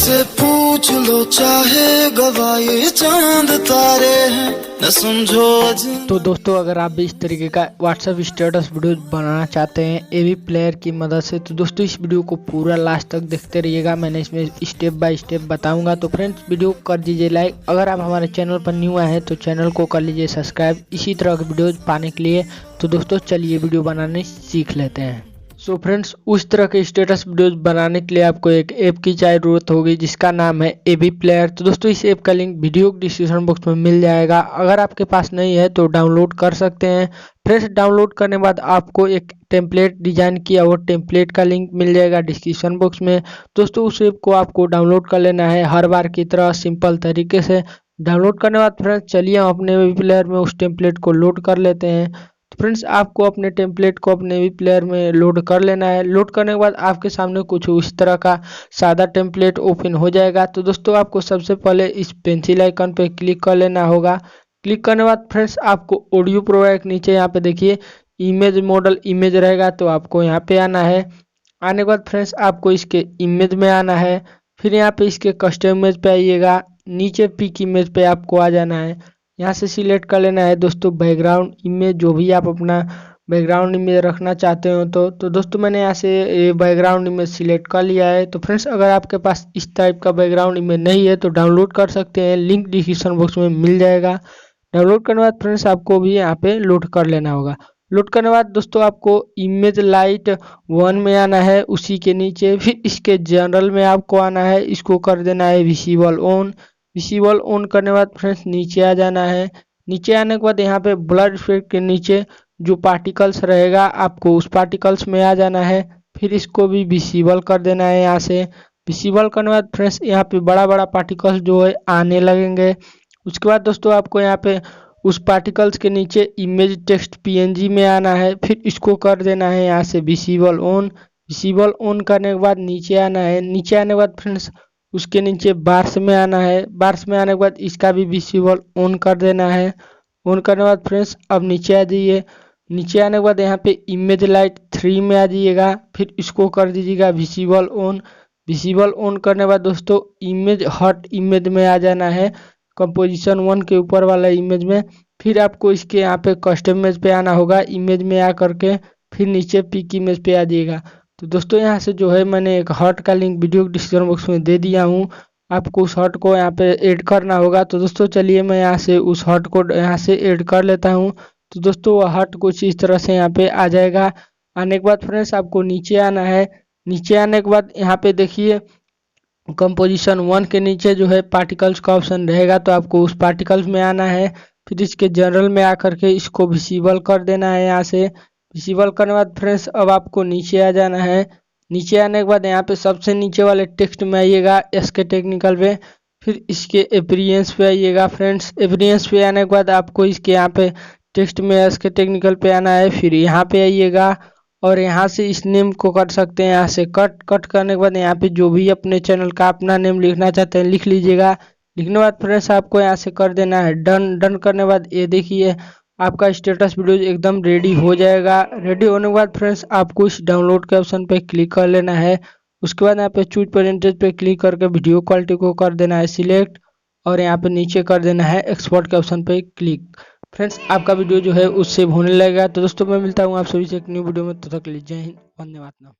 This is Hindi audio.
से पूछ लो चाहे गवाए चांद तारे हैं न समझो। तो दोस्तों अगर आप भी इस तरीके का व्हाट्सएप स्टेटस वीडियो बनाना चाहते हैं एवी प्लेयर की मदद से, तो दोस्तों इस वीडियो को पूरा लास्ट तक देखते रहिएगा। मैंने इसमें स्टेप बाय स्टेप बताऊंगा। तो फ्रेंड्स वीडियो को कर दीजिए लाइक। अगर आप हमारे चैनल पर न्यू आए हैं तो चैनल को कर लीजिए सब्सक्राइब इसी तरह के वीडियो पाने के लिए। तो दोस्तों चलिए वीडियो बनाने सीख लेते हैं। सो फ्रेंड्स उस तरह के स्टेटस वीडियोस बनाने के लिए आपको एक ऐप की जरूरत होगी जिसका नाम है एवी प्लेयर। तो दोस्तों इस ऐप का लिंक वीडियो डिस्क्रिप्शन बॉक्स में मिल जाएगा। अगर आपके पास नहीं है तो डाउनलोड कर सकते हैं। फ्रेंड्स डाउनलोड करने के बाद आपको एक टेम्पलेट डिजाइन किया वो टेम्पलेट का लिंक मिल जाएगा डिस्क्रिप्शन बॉक्स में। दोस्तों उस ऐप को आपको डाउनलोड कर लेना है हर बार की तरह सिंपल तरीके से। डाउनलोड करने के बाद फ्रेंड्स चलिए हम अपने एवी प्लेयर में उस टेम्पलेट को लोड कर लेते हैं। तो फ्रेंड्स आपको अपने टेम्पलेट को अपने एवी प्लेयर में लोड कर लेना है। लोड करने के बाद आपके सामने कुछ इस तरह का सादा टेम्पलेट ओपन हो जाएगा। तो दोस्तों आपको सबसे पहले इस पेंसिल आइकन पे क्लिक कर लेना होगा। क्लिक करने के बाद फ्रेंड्स आपको ऑडियो प्रोवाइड नीचे यहाँ पे देखिए इमेज मॉडल इमेज रहेगा, तो आपको यहाँ पे आना है। आने के बाद फ्रेंड्स आपको इसके इमेज में आना है। फिर यहाँ पे इसके कस्टम इमेज पे आइएगा। नीचे पिक इमेज पे आपको आ जाना है। यहाँ से सिलेक्ट कर लेना है दोस्तों बैकग्राउंड इमेज, जो भी आप अपना बैकग्राउंड इमेज रखना चाहते हो। तो दोस्तों मैंने यहाँ से बैकग्राउंड इमेज सिलेक्ट कर लिया है। तो फ्रेंड्स अगर आपके पास इस टाइप का बैकग्राउंड इमेज नहीं है तो डाउनलोड कर सकते हैं, लिंक डिस्क्रिप्शन बॉक्स में मिल जाएगा। डाउनलोड करने के बाद फ्रेंड्स आपको भी यहाँ पे लोड कर लेना होगा। लोड करने के बाद दोस्तों आपको इमेज लाइट 1 में आना है, उसी के नीचे फिर इसके जनरल में आपको आना है। इसको कर देना है विजिबल ऑन। विजिबल ऑन करने के बाद फ्रेंड्स नीचे आ जाना है। नीचे आने के बाद यहाँ पे ब्लड इफेक्ट के नीचे जो पार्टिकल्स रहेगा आपको उस पार्टिकल्स में आ जाना है। फिर इसको भी विजिबल कर देना है। यहाँ से विजिबल करने के बाद फ्रेंड्स यहाँ पे बड़ा बड़ा पार्टिकल्स जो है आने लगेंगे। उसके बाद दोस्तों आपको यहाँ पे उस पार्टिकल्स के नीचे इमेज टेक्स्ट पीएनजी में आना है। फिर इसको कर देना है यहाँ से विजिबल ऑन। विजिबल ऑन करने के बाद नीचे आना है। नीचे आने के बाद फ्रेंड्स उसके नीचे बार्स में आना है। बार्स में आने के बाद इसका भी विजिबल ऑन कर देना है। ऑन करने के बाद फ्रेंड्स अब नीचे आ जाइए। नीचे आने के बाद यहाँ पे इमेज लाइट 3 में आ जाइएगा। फिर इसको कर दीजिएगा विजिबल ऑन। विजिबल ऑन करने के बाद दोस्तों इमेज हॉट इमेज में आ जाना है, कंपोजिशन 1 के ऊपर वाला इमेज में। फिर आपको इसके यहाँ पे कस्टम इमेज पे आना होगा, इमेज में आ करके फिर नीचे पिक इमेज पे आ जाइएगा। तो दोस्तों यहाँ से जो है मैंने एक हॉट का लिंक वीडियो डिस्क्रिप्शन बॉक्स में दे दिया हूँ। आपको उस हॉट को यहाँ पे ऐड करना होगा। तो दोस्तों चलिए मैं यहाँ से उस हॉट को यहाँ से ऐड कर लेता हूँ। तो दोस्तों वह हॉट कुछ इस तरह से यहाँ पे आ जाएगा। आने के बाद फ्रेंड्स आपको नीचे आना है। नीचे आने के बाद यहाँ पे देखिए कंपोजिशन 1 के नीचे जो है पार्टिकल्स का ऑप्शन रहेगा, तो आपको उस पार्टिकल्स में आना है। फिर इसके जनरल में आकर के इसको विजिबल कर देना है। यहाँ से विजिबल करने के बाद फ्रेंड्स अब आपको नीचे आ जाना है। नीचे आने के बाद यहाँ पे सबसे नीचे वाले टेक्स्ट में आइएगा एसके टेक्निकल पे। फिर इसके एपीरियंस पे आइएगा फ्रेंड्स। एपीरियंस पे आने के बाद आपको इसके यहाँ पे टेक्स्ट में एसके टेक्निकल पे आना है। फिर यहाँ पे आइएगा और यहाँ से इस नेम को कर सकते हैं। यहाँ से कट करने के बाद यहाँ पे जो भी अपने चैनल का अपना नेम लिखना चाहते हैं लिख लीजिएगा। लिखने के बाद फ्रेंड्स आपको यहाँ से कर देना है डन। डन करने के बाद ये देखिए आपका स्टेटस वीडियो एकदम रेडी हो जाएगा। रेडी होने के बाद फ्रेंड्स आपको इस डाउनलोड के ऑप्शन पे क्लिक कर लेना है। उसके बाद यहाँ पे चूज परसेंटेज पे क्लिक करके वीडियो क्वालिटी को कर देना है सिलेक्ट और यहाँ पे नीचे कर देना है एक्सपोर्ट के ऑप्शन पे क्लिक। फ्रेंड्स आपका वीडियो जो है उससे होने लगेगा। तो दोस्तों मैं मिलता हूँ आप सभी से एक न्यू वीडियो में, तब तक के लिए जय हिंद, वंदे मातरम।